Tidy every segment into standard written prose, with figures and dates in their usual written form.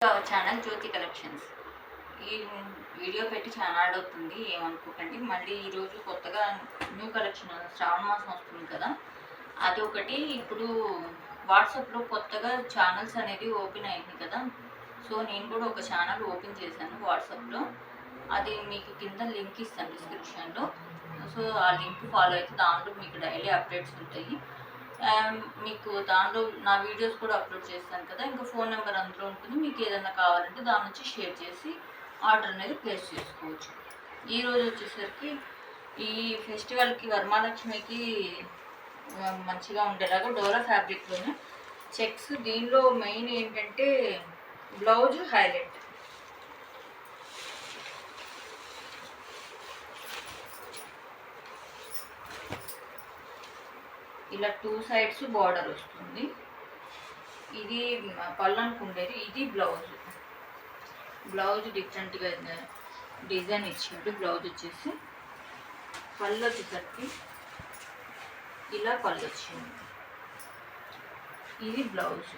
Channel జ్యోతి collections. ఈ video పెట్టి చాలా అవుతుంది, ఏమనుకోకండి. మళ్ళీ ఈరోజు కొత్తగా న్యూ కలెక్షన్ శ్రావణ మాసం వస్తుంది కదా, అది ఒకటి. ఇప్పుడు వాట్సాప్లో కొత్తగా ఛానల్స్ అనేది ఓపెన్ అయింది కదా, సో నేను కూడా ఒక ఛానల్ ఓపెన్ చేశాను వాట్సాప్లో. అది మీకు కింద లింక్ ఇస్తాను డిస్క్రిప్షన్లో. సో ఆ లింక్ ఫాలో అయితే దాంట్లో మీకు డైలీ అప్డేట్స్ ఉంటాయి. మీకు దాంట్లో నా వీడియోస్ కూడా అప్లోడ్ చేస్తాను కదా, ఇంకా ఫోన్ నెంబర్ అందులో ఉంటుంది. మీకు ఏదైనా కావాలంటే దాని నుంచి షేర్ చేసి ఆర్డర్ అనేది ప్లేస్ చేసుకోవచ్చు. ఈరోజు వచ్చేసరికి ఈ ఫెస్టివల్కి వరమహాలక్ష్మికి మంచిగా ఉండేలాగా డోరా ఫ్యాబ్రిక్లోనే చెక్స్. దీనిలో మెయిన్ ఏంటంటే బ్లౌజ్ హైలైట్. ఇలా 2 సైడ్స్ బార్డర్ వస్తుంది. ఇది పళ్ళకు ఉండేది. ఇది బ్లౌజ్ డిఫరెంట్గా డిజైన్ ఇచ్చాడు. బ్లౌజ్ వచ్చేసి పళ్ళు వచ్చేసరికి ఇలా పళ్ళు వచ్చింది. ఇది బ్లౌజ్.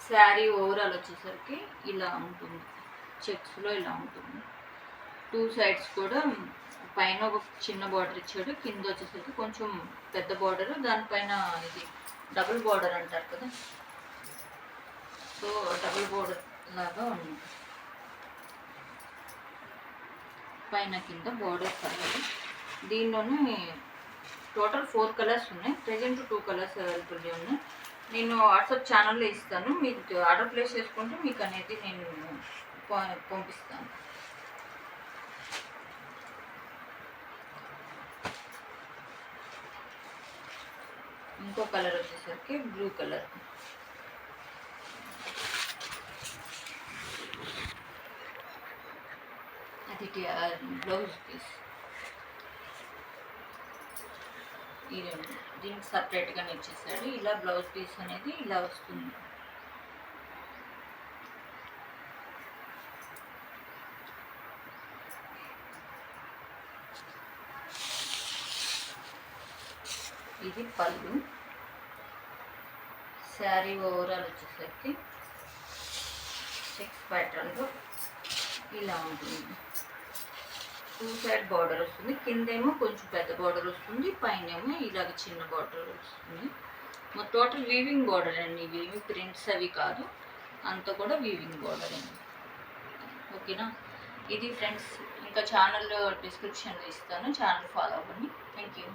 శారీ ఓవరాల్ వచ్చేసరికి ఇలా ఉంటుంది, చెక్స్లో ఇలా ఉంటుంది. 2 సైడ్స్ కూడా పైన ఒక చిన్న బార్డర్ ఇచ్చాడు, కింద వచ్చేసరికి కొంచెం పెద్ద బార్డర్, దానిపైన ఇది డబుల్ బార్డర్ అంటారు కదా, సో డబుల్ బార్డర్ లాగా ఉంది. పైన కింద బార్డర్ కలర్. దీనిలోనే టోటల్ 4 కలర్స్ ఉన్నాయి. ప్రెజెంట్ 2 కలర్స్ అవైలబుల్ ఉన్నాయి. నేను వాట్సాప్ ఛానల్లో ఇస్తాను, మీకు ఆర్డర్ ప్లేస్ చేసుకుంటే మీకు అనేది నేను పంపిస్తాను. ఇంకో కలర్ వచ్చేసరికి బ్లూ కలర్. అది బ్లౌజ్ పీస్. దీనికి సపరేట్గానే ఇచ్చేసాడు. ఇలా బ్లౌజ్ పీస్ అనేది ఇలా వస్తుంది. ఇది పళ్ళు. శారీ ఓవరాల్ వచ్చేసరికి చెక్స్ ప్యాటర్న్లో ఇలా ఉంటుంది. 2 సైడ్ బార్డర్ వస్తుంది. కిందేమో కొంచెం పెద్ద బార్డర్ వస్తుంది, పైన ఏమో ఇలాగ చిన్న బార్డర్ వస్తుంది. టోటల్ వీవింగ్ బార్డర్ అండి. ఇవి ప్రింట్స్ అవి కాదు, అంతా కూడా వీవింగ్ బార్డర్ అండి. ఓకేనా? ఇది ఫ్రెండ్స్, ఇంకా ఛానల్ డిస్క్రిప్షన్లో ఇస్తాను, ఛానల్ ఫాలో అవ్వండి. Thank you.